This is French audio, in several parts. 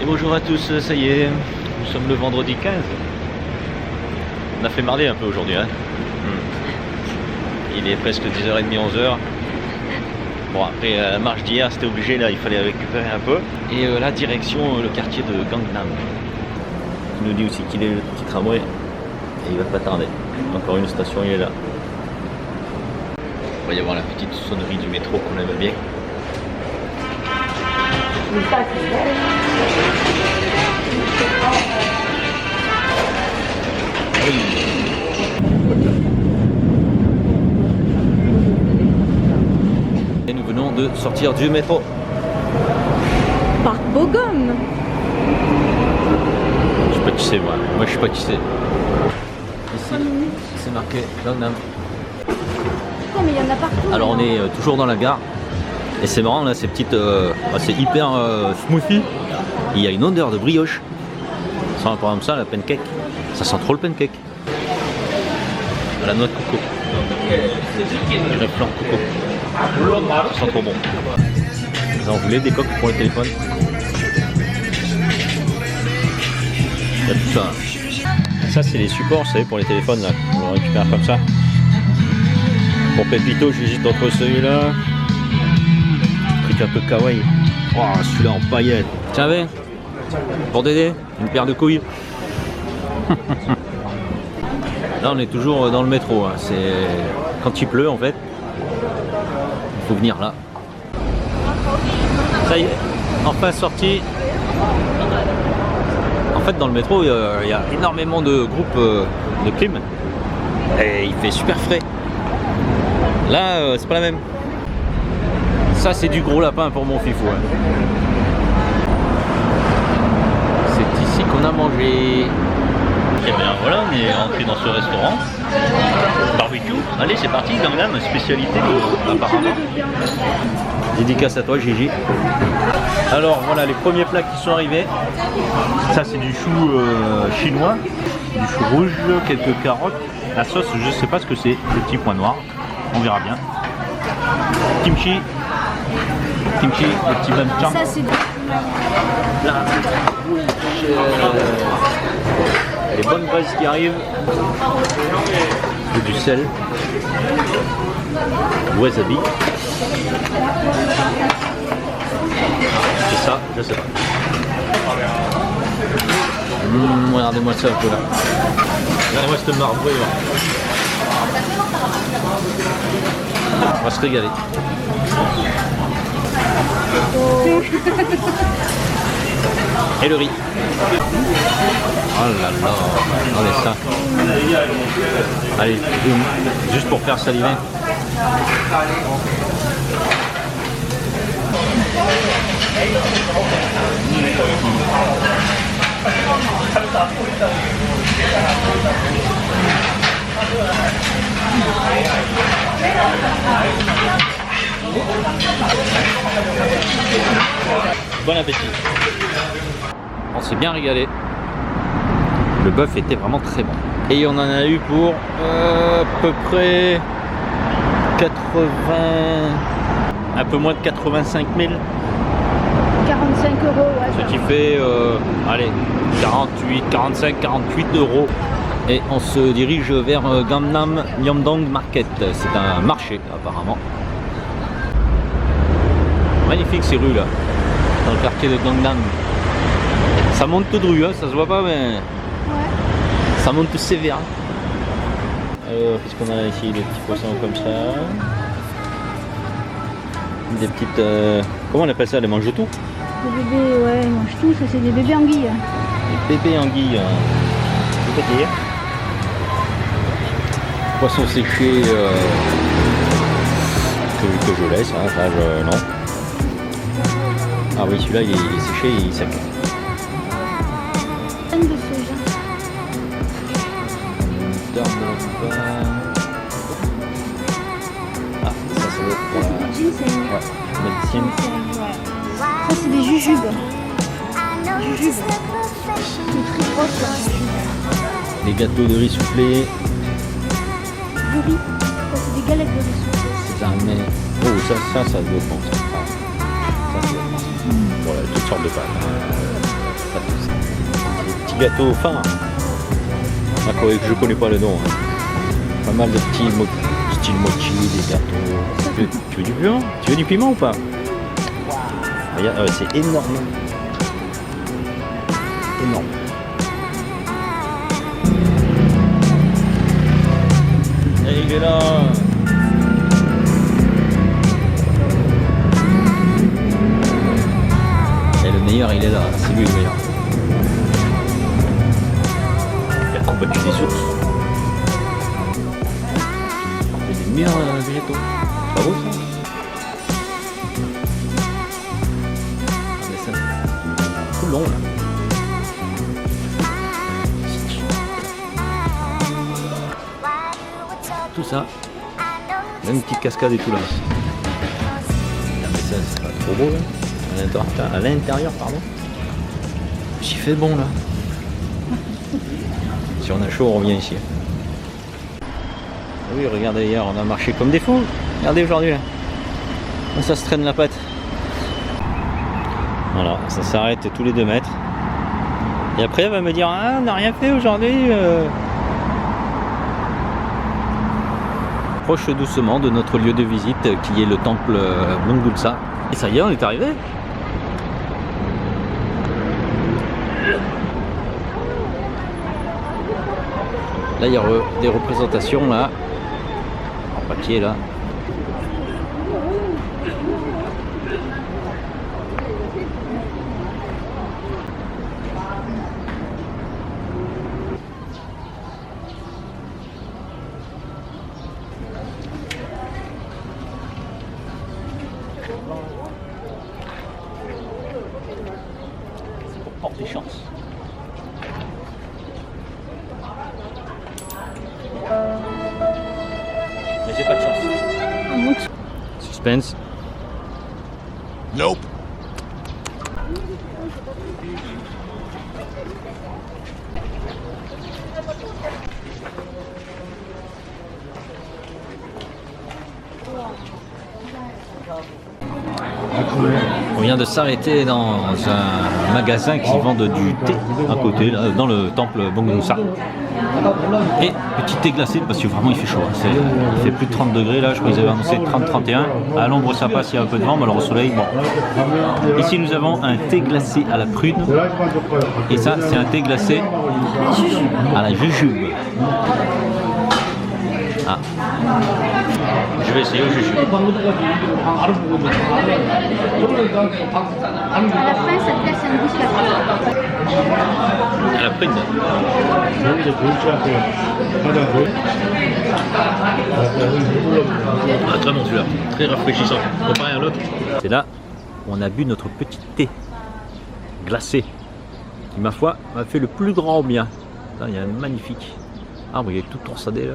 Et bonjour à tous, ça y est, nous sommes le vendredi 15. On a fait marder un peu aujourd'hui, hein. Il est presque 10h30, 11h. Bon, après la marche d'hier, c'était obligé, là, il fallait récupérer un peu. Et là, direction le quartier de Gangnam. Il nous dit aussi qu'il est le petit tramway et il va pas tarder. Encore une station, il est là. Il va y avoir la petite sonnerie du métro qu'on aime bien. Et nous venons de sortir du métro. Parc Bogum. Je sais pas qui c'est moi je sais pas qui c'est. Ici, c'est marqué Gangnam. Oh mais il y en a partout. Alors on est toujours dans la gare. Et c'est marrant là, ces petites... c'est hyper smoothie. Il y a une odeur de brioche. Ça sent par exemple ça, la pancake. Ça sent trop le pancake. À la noix de coco. Je dirais flan coco. Ça sent trop bon. Vous en voulez des coques pour le téléphone? Il y a tout ça. Ça c'est les supports, vous savez, pour les téléphones là. On le récupère comme ça. Pour Pépito, j'hésite entre celui-là. Un peu kawaii. Oh, celui-là en paillettes. Tiens, viens. Pour Dédé, une paire de couilles. Là, on est toujours dans le métro. Hein. C'est quand il pleut, en fait. Il faut venir là. Ça y est, enfin sorti. En fait, dans le métro, il y a énormément de groupes de clim. Et il fait super frais. Là, c'est pas la même. Ça c'est du gros lapin pour mon fifou. Hein. C'est ici qu'on a mangé. Et bien voilà, on est entré dans ce restaurant. Barbecue. Allez, c'est parti, Gangnam, spécialité apparemment. Dédicace à toi, Gigi. Alors voilà les premiers plats qui sont arrivés. Ça c'est du chou chinois, du chou rouge, quelques carottes. La sauce, je sais pas ce que c'est, le petit point noir. On verra bien. Kimchi. Kimchi, le petit banchan. Ça c'est Là, les bonnes braises qui arrivent. Et du sel. Wasabi. C'est ça, je sais pas. Regardez-moi ça un peu là. Regardez-moi cette marbre. On va se régaler. Et le riz. Oh là là, regardez ça. Allez, boum. Juste pour faire saliver. Bon appétit. On s'est bien régalé. Le bœuf était vraiment très bon. Et on en a eu pour à peu près 80... un peu moins de 85 000. 45 €, ouais. Ce qui fait, allez, 48, 45, 48 €. Et on se dirige vers Gangnam Myeongdong Market. C'est un marché apparemment. Magnifique ces rues là, dans le quartier de Gangnam. Ça monte de rue, hein, ça se voit pas mais ouais. Ça monte sévère. Alors qu'est-ce qu'on a ici? Des petits poissons comme ça. Des petites... comment on appelle ça? Les mange-tout? Des bébés, ouais, ils mangent tout, ça c'est des bébés anguilles. Des bébés anguilles. C'est-à-dire poisson séché que je laisse, hein, ça non. Ah oui, celui-là il est séché et il est sec. De soja. Ah, ça c'est pour la Ginseng. ouais, médecine. Ça c'est des jujubes. Jujubes. C'est très grosse là. Les gâteaux de riz soufflé. Du riz. Ça c'est des galettes de riz soufflé. C'est un mais. Oh ça doit prendre ça. Ça doit prendre. Voilà, toutes sortes de pâtes. ça tous. Des petits gâteaux fins. Ah, que je connais pas le nom. Hein. Pas mal de petits style mochi, des gâteaux. Tu veux du piment? Tu veux du piment ou pas? Regarde, c'est énorme. Énorme. Et il est là. Et le meilleur, il est là. C'est lui le meilleur. Il a combattu des ours. C'est des meilleurs végétaux. C'est pas beau ça? C'est tout long là. Tout ça. Même une petite cascade et tout là. Ah, mais ça, c'est pas trop beau là. À l'intérieur, pardon. J'y fait bon là. Si on a chaud, on revient ici. Oui, regardez, hier on a marché comme des fous. Regardez aujourd'hui là. Ça se traîne la patte. Voilà, ça s'arrête tous les 2 mètres. Et après elle va me dire ah, on n'a rien fait aujourd'hui. On approche doucement de notre lieu de visite qui est le temple Blongdulsa. Et ça y est, on est arrivé. Là il y a des représentations là en papier là. C'est pour porter chance. Mais j'ai pas de chance. Suspense. Nope. On vient de s'arrêter dans un magasin qui vend du thé à côté, là, dans le temple Blongdulsa. Et petit thé glacé parce que vraiment il fait chaud. Il fait plus de 30 degrés là, je crois qu'ils avaient annoncé 30-31. À l'ombre ça passe, il y a un peu de vent, mais alors au soleil, bon. Ici nous avons un thé glacé à la prune. Et ça c'est un thé glacé à la jujube. Ah. Je vais essayer au jujube. À la fin, ça te laisse un goût sucré. À la prune. Ah, très bon celui-là, très rafraîchissant. Comparé à l'autre. C'est là où on a bu notre petit thé glacé qui, ma foi, m'a fait le plus grand bien. Là, il y a un magnifique arbre, il est tout torsadé là.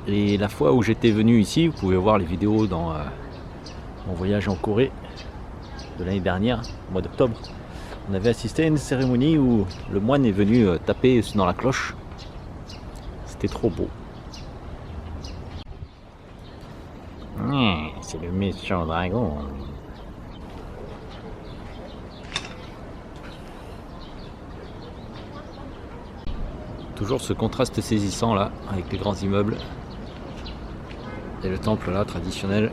Et la fois où j'étais venu ici, vous pouvez voir les vidéos dans mon voyage en Corée de l'année dernière, au mois d'octobre. On avait assisté à une cérémonie où le moine est venu taper dans la cloche. C'était trop beau. C'est le méchant dragon. Toujours ce contraste saisissant là, avec les grands immeubles. Et le temple là, traditionnel.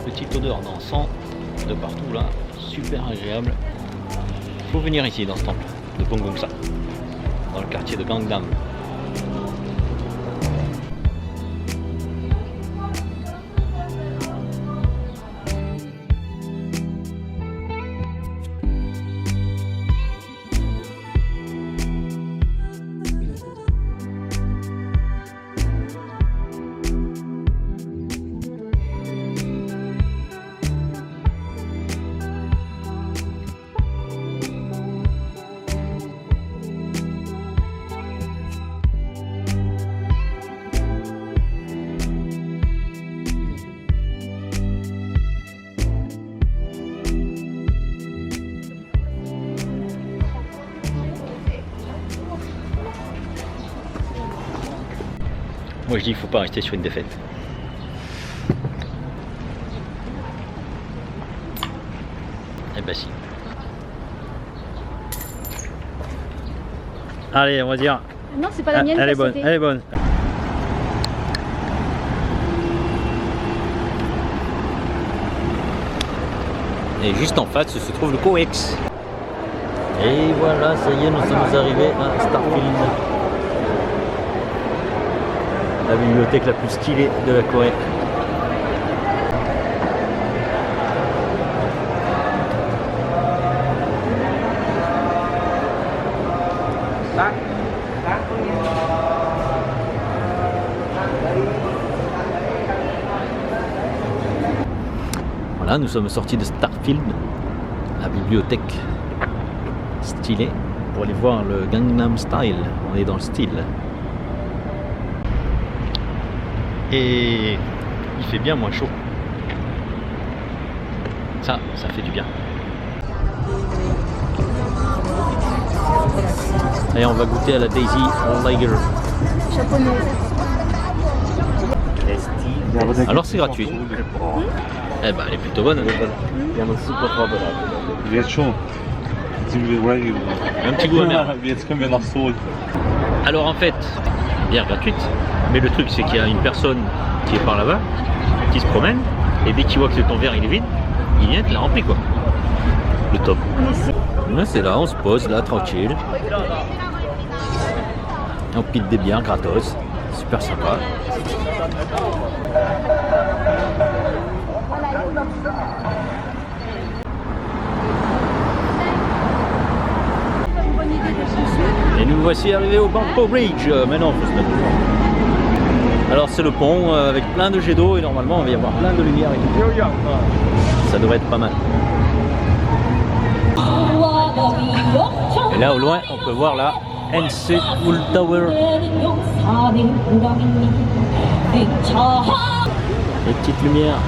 Petite odeur d'encens de partout là, super agréable. Faut venir ici dans ce temple de Bongongsa, dans le quartier de Gangnam. Moi je dis qu'il faut pas rester sur une défaite. Eh ben si. Allez, on va dire. Non, c'est pas la mienne. Elle est bonne, elle est bonne. Et juste en face se trouve le COEX. Et voilà, ça y est, nous sommes arrivés à Starfield. La bibliothèque la plus stylée de la Corée. Voilà, nous sommes sortis de Starfield, la bibliothèque stylée, pour aller voir le Gangnam Style. On est dans le style. Et il fait bien moins chaud. Ça fait du bien. Et on va goûter à la Daisy Lager. Japonaise. Alors c'est gratuit. Eh ben elle est plutôt bonne. Un petit goût amer. Alors en fait, bière gratuite. Mais le truc c'est qu'il y a une personne qui est par là-bas, qui se promène, et dès qu'il voit que ton verre il est vide, il vient te la remplit quoi. Le top. Là c'est là, on se pose là tranquille. On pile des bières gratos. Super sympa. Et nous voici arrivés au Bangpo Bridge. Maintenant, faut se mettre devant. Alors c'est le pont avec plein de jets d'eau et normalement il va y avoir plein de lumière et tout. Ça devrait être pas mal. Et là au loin on peut voir la NC Wool Tower. Les petites lumières.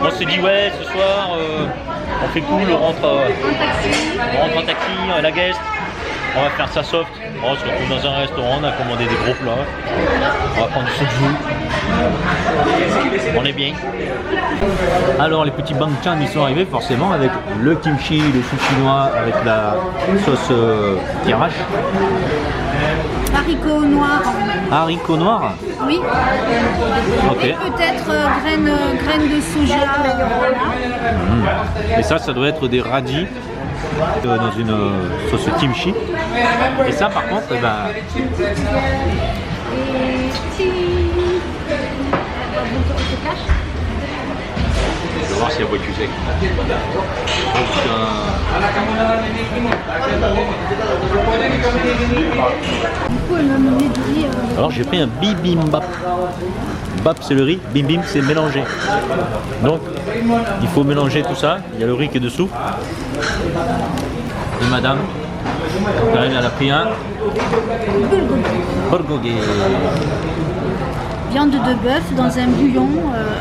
On s'est dit ouais ce soir on fait cool, on rentre en taxi, la guest, on va faire ça soft, on se retrouve dans un restaurant, on a commandé des gros plats, on va prendre du soju, on est bien. Alors les petits bangchan ils sont arrivés forcément avec le kimchi, le chou chinois avec la sauce qui arrache. Haricots noirs. Haricots noirs? Oui. Ok. Et peut-être graines de soja. Et ça doit être des radis dans une sauce kimchi. Et ça par contre, Et je vais voir si elle boit du sec. Alors j'ai pris un bibimbap. Bap c'est le riz, bim bim c'est mélangé. Donc il faut mélanger tout ça. Il y a le riz qui est dessous. Et madame Karine, elle a pris un bulgogi. Viande de bœuf dans un bouillon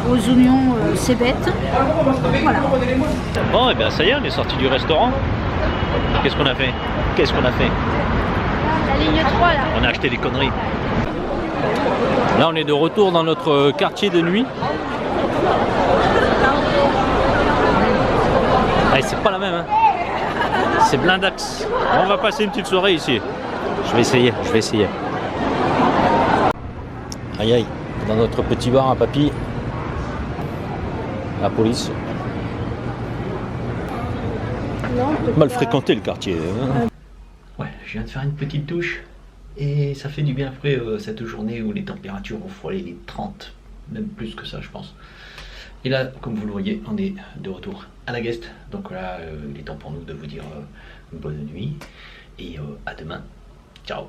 aux oignons cébettes. Voilà. Bon, et bien ça y est, on est sorti du restaurant. Qu'est-ce qu'on a fait? Qu'est-ce qu'on a fait? La ligne 3 là. On a acheté des conneries. Là, on est de retour dans notre quartier de nuit. Ah, c'est pas la même, hein. C'est blindax. On va passer une petite soirée ici. Je vais essayer, je vais essayer. Aïe aïe, dans notre petit bar à papy. La police. Mal fréquenté le quartier. Hein. Ouais, je viens de faire une petite douche. Et ça fait du bien après cette journée où les températures ont frôlé les 30. Même plus que ça, je pense. Et là, comme vous le voyez, on est de retour à la guest. Donc là, il est temps pour nous de vous dire une bonne nuit. Et à demain. Ciao.